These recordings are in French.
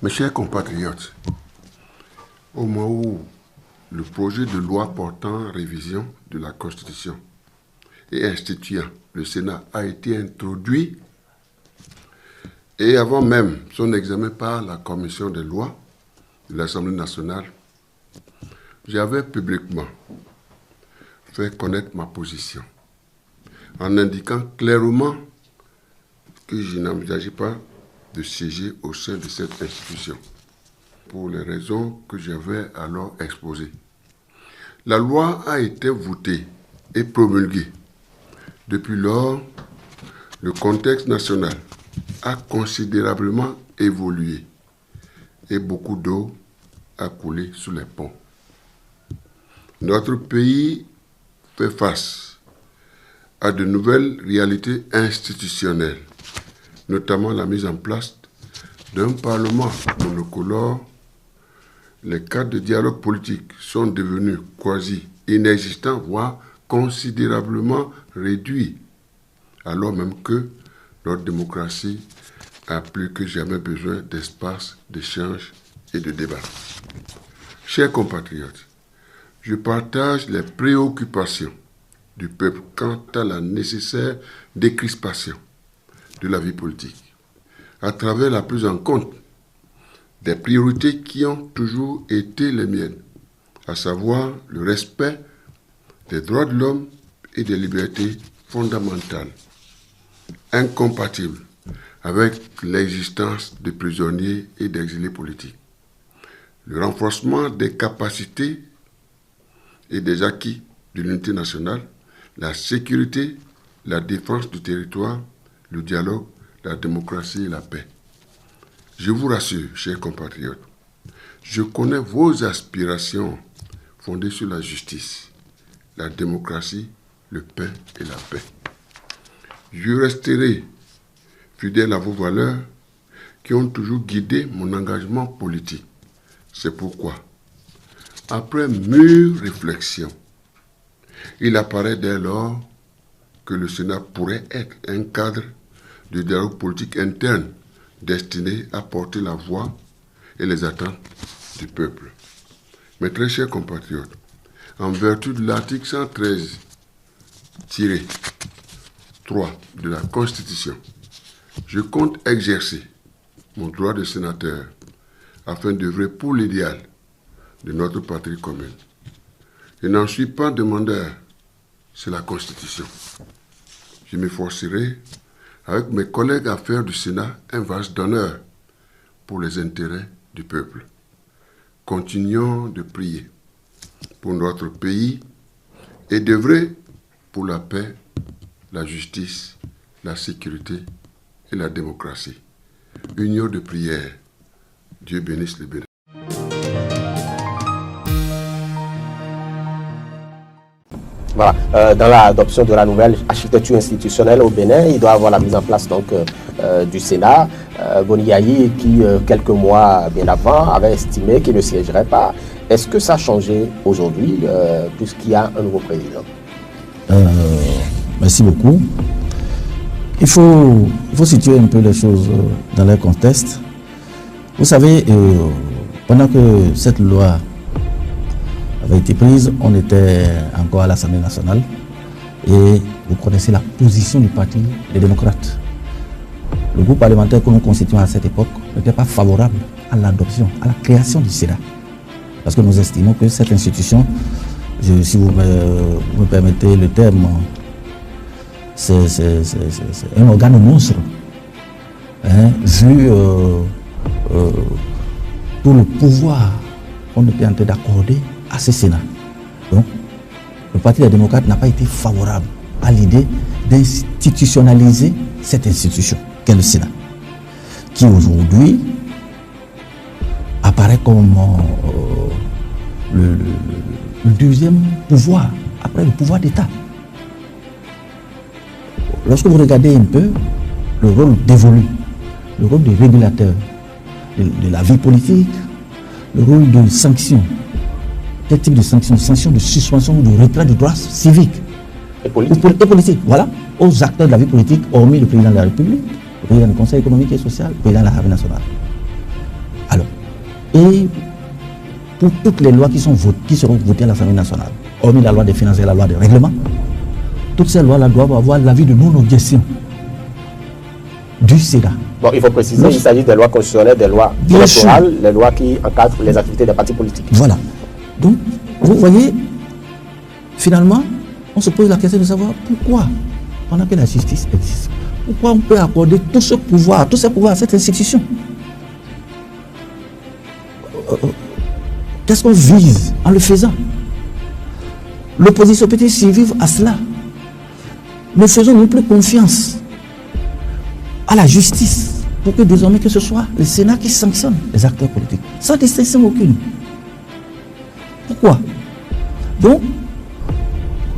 Mes chers compatriotes, au moment où le projet de loi portant révision de la Constitution et instituant le Sénat a été introduit, et avant même son examen par la Commission des lois de l'Assemblée nationale, j'avais publiquement fait connaître ma position en indiquant clairement que je n'envisageais pas de siéger au sein de cette institution pour les raisons que j'avais alors exposées. La loi a été votée et promulguée. Depuis lors, le contexte national a considérablement évolué et beaucoup d'eau a coulé sous les ponts. Notre pays fait face à de nouvelles réalités institutionnelles, notamment la mise en place d'un Parlement monocolore. Les cadres de dialogue politique sont devenus quasi inexistants, voire considérablement réduits, alors même que notre démocratie a plus que jamais besoin d'espace d'échange et de débat. Chers compatriotes, je partage les préoccupations du peuple quant à la nécessaire décrispation de la vie politique, à travers la prise en compte des priorités qui ont toujours été les miennes, à savoir le respect des droits de l'homme et des libertés fondamentales, incompatibles avec l'existence de prisonniers et d'exilés politiques, le renforcement des capacités et des acquis de l'unité nationale, la sécurité, la défense du territoire, le dialogue, la démocratie et la paix. Je vous rassure, chers compatriotes, je connais vos aspirations fondées sur la justice, la démocratie, le pain et la paix. Je resterai fidèle à vos valeurs qui ont toujours guidé mon engagement politique. C'est pourquoi, après mûre réflexion, il apparaît dès lors que le Sénat pourrait être un cadre de dialogue politique interne destiné à porter la voix et les attentes du peuple. Mes très chers compatriotes, en vertu de l'article 113-3 de la Constitution, je compte exercer mon droit de sénateur afin d'œuvrer pour l'idéal de notre patrie commune. Je n'en suis pas demandeur, c'est la Constitution. Je m'efforcerai avec mes collègues à faire du Sénat un vase d'honneur pour les intérêts du peuple. Continuons de prier pour notre pays et d'œuvrer pour la paix, la justice, la sécurité et la démocratie. Union de prière. Dieu bénisse les bénéficiaires. Voilà. Dans l'adoption de la nouvelle architecture institutionnelle au Bénin, il doit y avoir la mise en place donc, du Sénat. Boni Yayi, qui quelques mois bien avant avait estimé qu'il ne siégerait pas. Est-ce que ça a changé aujourd'hui puisqu'il y a un nouveau président? Merci beaucoup. Il faut situer un peu les choses dans leur contexte. Vous savez, pendant que cette loi avait été prise, on était encore à l'Assemblée nationale et vous connaissez la position du Parti des démocrates. Le groupe parlementaire que nous constituons à cette époque n'était pas favorable à l'adoption, à la création du Sénat. Parce que nous estimons que cette institution, si vous me permettez le terme, c'est un organe monstre, vu tout le pouvoir qu'on était en train d'accorder à ce Sénat. Donc, le Parti des démocrates n'a pas été favorable à l'idée d'institutionnaliser cette institution qu'est le Sénat, qui aujourd'hui apparaît comme le deuxième pouvoir, après le pouvoir d'État. Lorsque vous regardez un peu le rôle dévolu, le rôle de régulateur de la vie politique, le rôle de sanction, quel type de sanction? Sanction de suspension ou de retrait de droits civiques et politiques, voilà, aux acteurs de la vie politique, hormis le président de la République, le président du Conseil économique et social, le président de l'Assemblée nationale. Alors, Et pour toutes les lois qui seront votées à l'Assemblée nationale, hormis la loi des finances et la loi des règlements, toutes ces lois-là doivent avoir l'avis de non-objection du Sénat. Bon, il faut préciser, il s'agit des lois constitutionnelles, des lois électorales, les lois qui encadrent les activités des partis politiques. Voilà. Donc, vous voyez, finalement, on se pose la question de savoir pourquoi, pendant que la justice existe, pourquoi on peut accorder tous ces pouvoirs à cette institution. Qu'est-ce qu'on vise en le faisant? L'opposition peut-il survivre à cela? Ne faisons nous plus confiance à la justice pour que désormais que ce soit le Sénat qui sanctionne les acteurs politiques, sans distinction aucune. Pourquoi? Donc,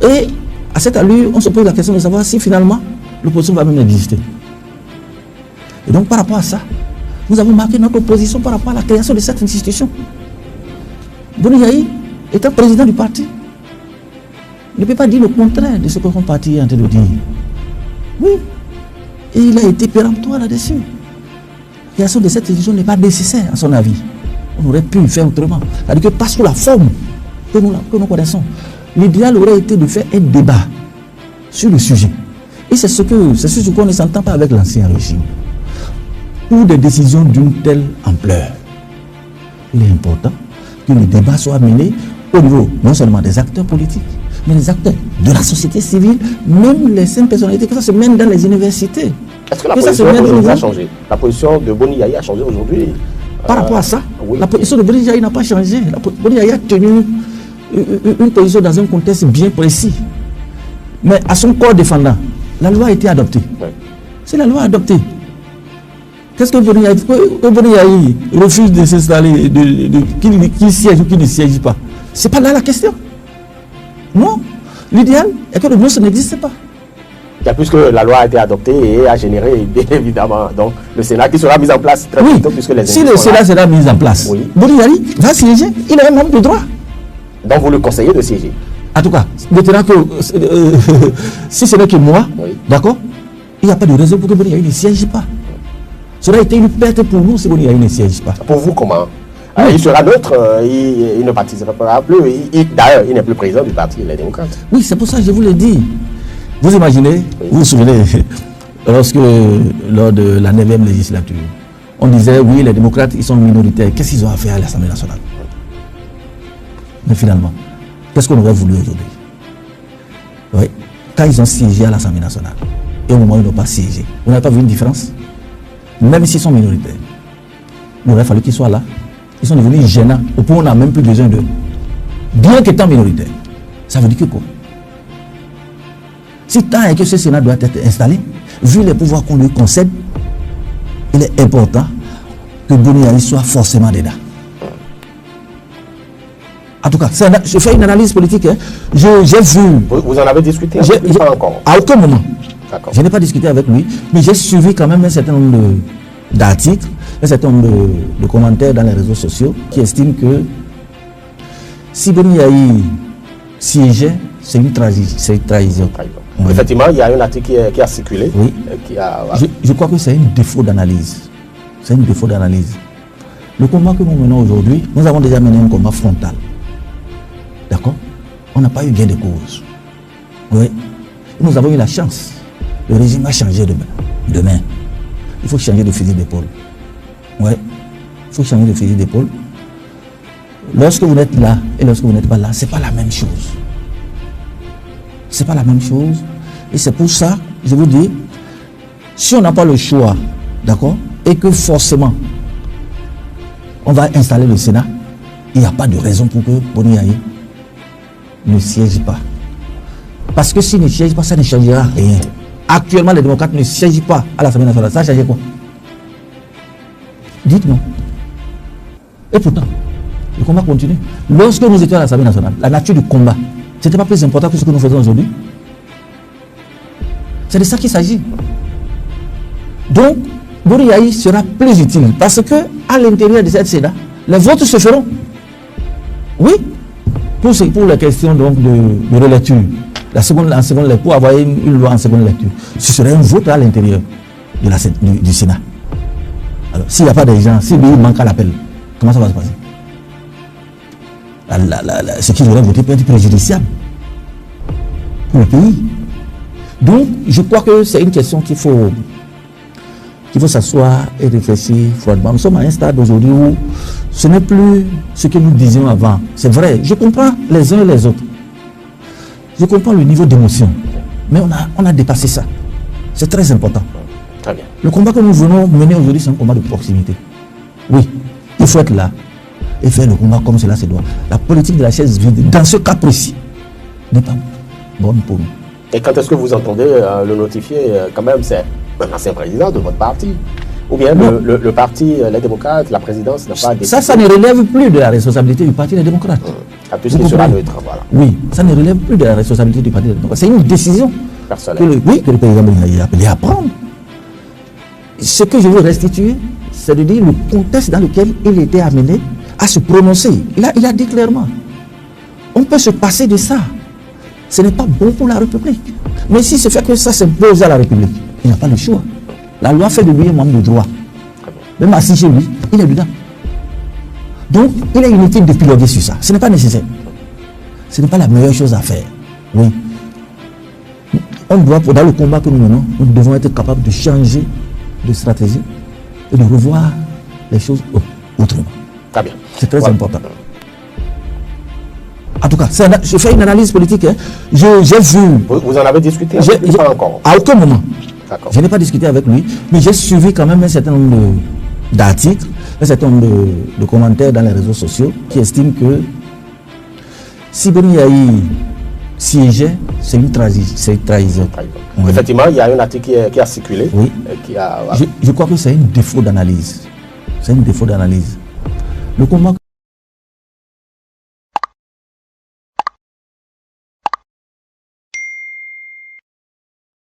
et à cette allure, on se pose la question de savoir si finalement l'opposition va même exister. Et donc par rapport à ça, nous avons marqué notre opposition par rapport à la création de cette institution. Boni Yayi, étant président du parti, ne peut pas dire le contraire de ce que son parti est en train de dire. Oui, et il a été péremptoire là-dessus. La création de cette institution n'est pas nécessaire, à son avis. On aurait pu faire autrement. C'est-à-dire que pas sous la forme que nous connaissons. L'idéal aurait été de faire un débat sur le sujet. Et c'est ce qu'on ne s'entend pas avec l'ancien régime. Pour des décisions d'une telle ampleur, il est important que le débat soit mené au niveau non seulement des acteurs politiques, mais des acteurs de la société civile, même les cinq personnalités, que ça se mène dans les universités. Est-ce que la position aujourd'hui a changé? La position de Boni Yayi a changé aujourd'hui? Par rapport à ça, oui. La position de Boni Yayi n'a pas changé. Boni Yayi a tenu une position dans un contexte bien précis. Mais à son corps défendant, la loi a été adoptée. Oui. C'est la loi adoptée. Qu'est-ce que Boni Yayi refuse de s'installer, qui siège ou qui ne siège pas? C'est pas là la question. Non. L'idéal est que le monstre n'existe pas. Puisque la loi a été adoptée et a généré, bien évidemment, donc le Sénat qui sera mis en place très vite. Puisque les si le Sénat sera mis en place, oui. Boni Yayi va siéger, il a un nombre de droits. Donc vous le conseillez de siéger? En tout cas, maintenant que si ce n'est que moi, oui. D'accord, il n'y a pas de raison pour que Boni Yayi ne siège pas. Cela a été une perte pour nous si Boni Yayi ne siège pas. Pour vous, comment? Oui. Il sera neutre, il ne participera plus. D'ailleurs, il n'est plus président du parti Les Démocrates. Oui, c'est pour ça que je vous l'ai dit. Vous imaginez, oui. Vous vous souvenez, lors de la 9e législature, on disait, oui, les démocrates, ils sont minoritaires. Qu'est-ce qu'ils ont à faire à l'Assemblée nationale? Mais finalement, qu'est-ce qu'on aurait voulu aujourd'hui? Oui, quand ils ont siégé à l'Assemblée nationale, et au moment où ils n'ont pas siégé, vous n'avez pas vu une différence? Même s'ils sont minoritaires, il aurait fallu qu'ils soient là. Ils sont devenus gênants, au point où on n'a même plus besoin d'eux. Bien qu'étant minoritaires. Ça veut dire que quoi? Si tant est que ce Sénat doit être installé, vu les pouvoirs qu'on lui concède, il est important que Boni Yayi soit forcément dedans. En tout cas, je fais une analyse politique. Hein. J'ai vu... Vous en avez discuté pas encore? À aucun moment. Je n'ai pas discuté avec lui, mais j'ai suivi quand même un certain nombre d'articles, un certain nombre de commentaires dans les réseaux sociaux qui estiment que si Boni Yayi siégeait, c'est une trahison. Oui. Effectivement, il y a un article qui a circulé. Oui. Je crois que c'est un défaut d'analyse. C'est un défaut d'analyse. Le combat que nous menons aujourd'hui, nous avons déjà mené un combat frontal. D'accord? On n'a pas eu gain de cause. Oui. Nous avons eu la chance. Le régime va changer demain. Il faut changer de fusil d'épaule. Oui. Il faut changer de fusil d'épaule. Lorsque vous êtes là et lorsque vous n'êtes pas là, ce n'est pas la même chose. C'est pas la même chose. Et c'est pour ça, je vous dis, si on n'a pas le choix, d'accord, et que forcément, on va installer le Sénat, il n'y a pas de raison pour que Boni Yayi ne siège pas. Parce que s'il ne siège pas, ça ne changera rien. Actuellement, les démocrates ne siègent pas à l'Assemblée nationale. Ça a changé quoi? Dites-moi. Et pourtant, le combat continue. Lorsque nous étions à l'Assemblée nationale, la nature du combat, ce n'était pas plus important que ce que nous faisons aujourd'hui. C'est de ça qu'il s'agit. Donc, Boni Yayi sera plus utile parce que à l'intérieur de cette Sénat, les votes se feront. Oui, pour les questions donc de relecture. En seconde lecture, pour avoir une loi en seconde lecture, ce serait un vote à l'intérieur du Sénat. Alors, s'il n'y a pas des gens, si lui manque à l'appel, comment ça va se passer? Ce qu'ils auraient voté peut être préjudiciable pour le pays. Donc, je crois que c'est une question qu'il faut s'asseoir et réfléchir froidement. Nous sommes à un stade aujourd'hui où ce n'est plus ce que nous disions avant. C'est vrai, je comprends les uns et les autres. Je comprends le niveau d'émotion. Mais on a dépassé ça. C'est très important. Très bien. Le combat que nous venons mener aujourd'hui, c'est un combat de proximité. Oui, il faut être là et faire le combat comme cela se doit. La politique de la chaise vide, dans ce cas précis, n'est pas bonne pour nous. Et quand est-ce que vous entendez le notifier quand même, c'est un ancien président de votre parti? Ou bien le parti, les démocrates, la présidence n'a pas décidé? Ça ne relève plus de la responsabilité du parti des démocrates. Puisqu'il sera neutre, voilà. Oui, ça ne relève plus de la responsabilité du parti des démocrates. C'est une décision personnelle que le président est appelé à prendre. Ce que je veux restituer, c'est de dire le contexte dans lequel il était amené à se prononcer. Il a dit clairement, on peut se passer de ça. Ce n'est pas bon pour la République. Mais si c'est fait que ça s'impose à la République, il n'a pas le choix. La loi fait de lui un membre de droit. Même assis chez lui, il est dedans. Donc, il est inutile de piloter sur ça. Ce n'est pas nécessaire. Ce n'est pas la meilleure chose à faire. Oui. On doit, dans le combat que nous menons, nous devons être capables de changer de stratégie et de revoir les choses autrement. Très bien. C'est très important. En tout cas, je fais une analyse politique. Hein. J'ai vu. Vous en avez discuté pas encore? À aucun moment. D'accord. Je n'ai pas discuté avec lui, mais j'ai suivi quand même un certain nombre d'articles, un certain nombre de commentaires dans les réseaux sociaux qui estiment que si Boni Yayi siégeait, c'est une trahison. Oui. Effectivement, il y a un article qui a circulé. Oui. Qui a... Je crois que c'est un défaut d'analyse. C'est un défaut d'analyse. Le combat